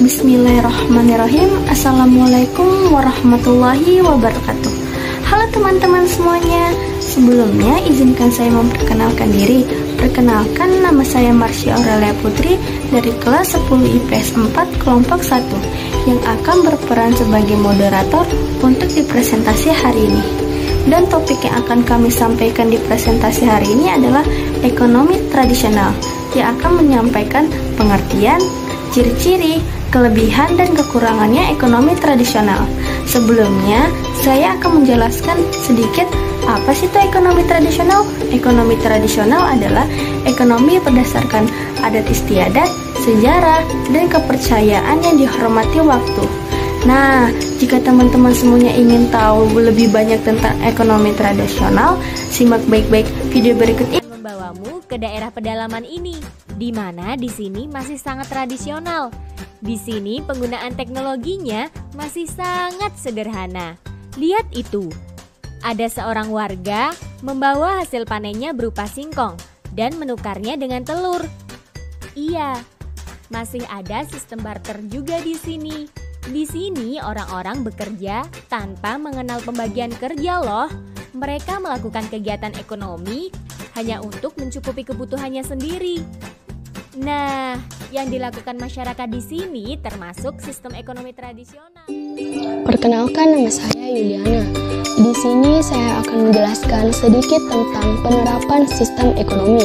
Bismillahirrahmanirrahim. Assalamualaikum warahmatullahi wabarakatuh. Halo teman-teman semuanya. Sebelumnya izinkan saya memperkenalkan diri. Perkenalkan, nama saya Marsya Aurelia Putri dari kelas 10 IPS 4 kelompok 1 yang akan berperan sebagai moderator untuk di presentasi hari ini. Dan topik yang akan kami sampaikan di presentasi hari ini adalah ekonomi tradisional, yang akan menyampaikan pengertian, ciri-ciri, kelebihan dan kekurangannya ekonomi tradisional. Sebelumnya, saya akan menjelaskan sedikit apa sih itu ekonomi tradisional. Ekonomi tradisional adalah ekonomi berdasarkan adat istiadat, sejarah, dan kepercayaan yang dihormati waktu. Nah, jika teman-teman semuanya ingin tahu lebih banyak tentang ekonomi tradisional, simak baik-baik video berikut ini. Membawamu ke daerah pedalaman ini, di mana di sini masih sangat tradisional. Di sini penggunaan teknologinya masih sangat sederhana. Lihat itu. Ada seorang warga membawa hasil panennya berupa singkong dan menukarnya dengan telur. Iya, masih ada sistem barter juga di sini. Di sini orang-orang bekerja tanpa mengenal pembagian kerja loh. Mereka melakukan kegiatan ekonomi hanya untuk mencukupi kebutuhannya sendiri. Nah, yang dilakukan masyarakat di sini termasuk sistem ekonomi tradisional. Perkenalkan, nama saya Yuliana. Di sini saya akan menjelaskan sedikit tentang penerapan sistem ekonomi.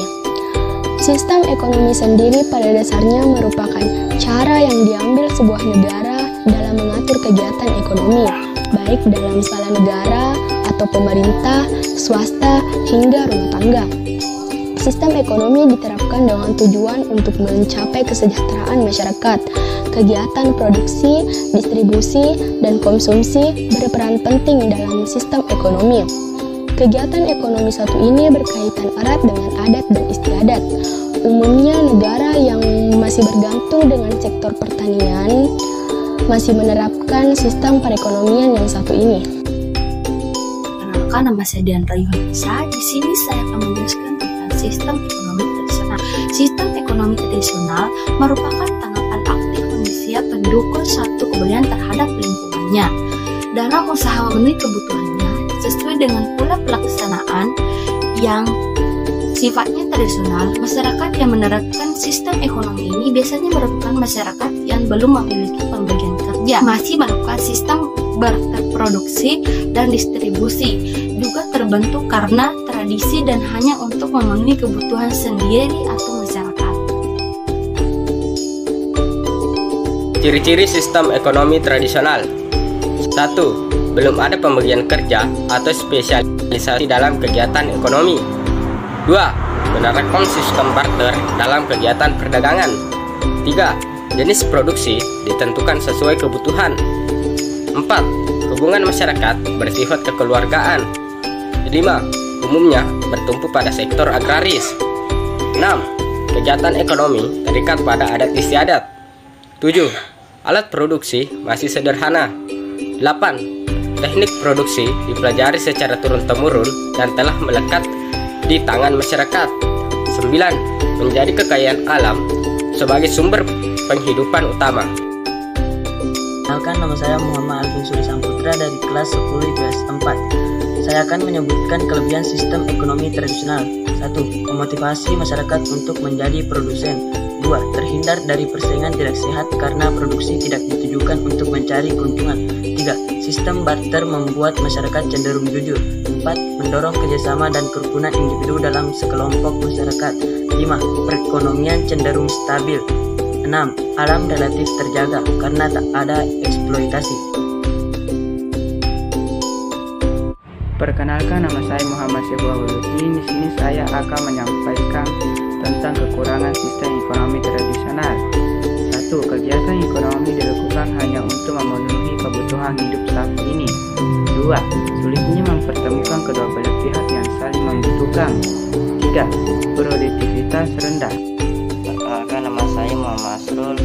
Sistem ekonomi sendiri pada dasarnya merupakan cara yang diambil sebuah negara dalam mengatur kegiatan ekonomi, baik dalam skala negara atau pemerintah, swasta, hingga rumah tangga. Sistem ekonomi diterapkan dengan tujuan untuk mencapai kesejahteraan masyarakat. Kegiatan produksi, distribusi, dan konsumsi berperan penting dalam sistem ekonomi. Kegiatan ekonomi satu ini berkaitan erat dengan adat dan istiadat. Umumnya negara yang masih bergantung dengan sektor pertanian masih menerapkan sistem perekonomian yang satu ini. Perkenalkan, nama saya Dian Rayuhanisa. Di sini saya akan menjelaskan tentang sistem ekonomi tradisional. Sistem ekonomi tradisional merupakan tanggapan aktif manusia pendukung suatu keberanian terhadap lingkungannya dalam usaha memenuhi kebutuhannya sesuai dengan pola pelaksanaan yang sifatnya tradisional. Masyarakat yang menerapkan sistem ekonomi ini biasanya merupakan masyarakat yang belum memiliki pembagian kerja, masih melakukan sistem berproduksi dan distribusi, juga terbentuk karena tradisi dan hanya untuk memenuhi kebutuhan sendiri atau masyarakat. Ciri-ciri sistem ekonomi tradisional. 1. Belum ada pembagian kerja atau spesialisasi dalam kegiatan ekonomi. 2. Menerapkan sistem barter dalam kegiatan perdagangan. 3. Jenis produksi ditentukan sesuai kebutuhan. 4. Hubungan masyarakat bersifat kekeluargaan. 5. Umumnya bertumpu pada sektor agraris. 6. Kegiatan ekonomi terikat pada adat istiadat. 7. Alat produksi masih sederhana. 8. Teknik produksi dipelajari secara turun-temurun dan telah melekat di tangan masyarakat. 9. Menjadi kekayaan alam sebagai sumber penghidupan utama. Perkenalkan, nama saya Muhammad Alvin Suri Samputra dari kelas 10 IPS 4. Saya akan menyebutkan kelebihan sistem ekonomi tradisional. 1. Memotivasi masyarakat untuk menjadi produsen. 2. Terhindar dari persaingan tidak sehat karena produksi tidak ditujukan untuk mencari keuntungan. 3. Sistem barter membuat masyarakat cenderung jujur. 4. Mendorong kerjasama dan kerukunan individu dalam sekelompok masyarakat. 5. Perekonomian cenderung stabil. 6. Alam relatif terjaga karena tak ada eksploitasi. Perkenalkan, nama saya Muhammad Syahwaluddin. Di sini saya akan menyampaikan tentang kekurangan sistem ekonomi tradisional. 1. Kegiatan ekonomi dilakukan hanya untuk memenuhi kebutuhan hidup saat ini. 2. Sulitnya mempertemukan kedua belah pihak yang saling membutuhkan. 3. Produktivitas rendah. Perkenalkan, nama saya Muhammad Asrul.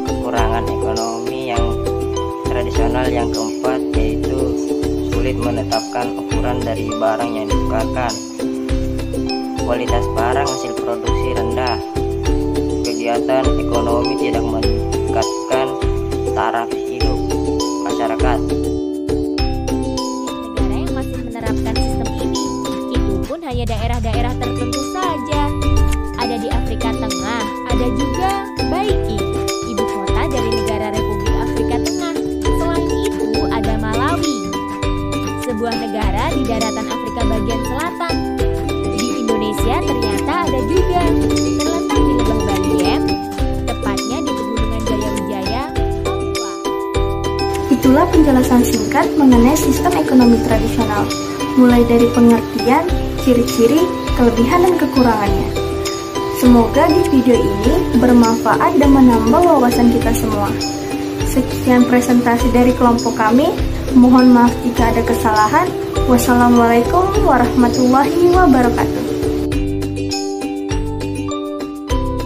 Kekurangan ekonomi yang tradisional yang keempat yaitu sulit menetapkan ukuran dari barang yang ditukarkan. Kualitas barang hasil produksi rendah. Kegiatan ekonomi tidak meningkatkan taraf hidup masyarakat. Negara yang masih menerapkan sistem ini, itu pun hanya daerah-daerah tertentu saja. Ada di Afrika Tengah, ada juga Baiki, ibu kota dari negara Republik Afrika Tengah. Selain itu ada Malawi, sebuah negara di daratan Afrika bagian selatan. Di Indonesia ternyata ada juga, terletak di Lembah Baliem, tepatnya di Pegunungan Jayawijaya, Papua. Itulah penjelasan singkat mengenai sistem ekonomi tradisional, mulai dari pengertian, ciri-ciri, kelebihan dan kekurangannya. Semoga di video ini bermanfaat dan menambah wawasan kita semua. Sekian presentasi dari kelompok kami. Mohon maaf jika ada kesalahan. Wassalamualaikum warahmatullahi wabarakatuh.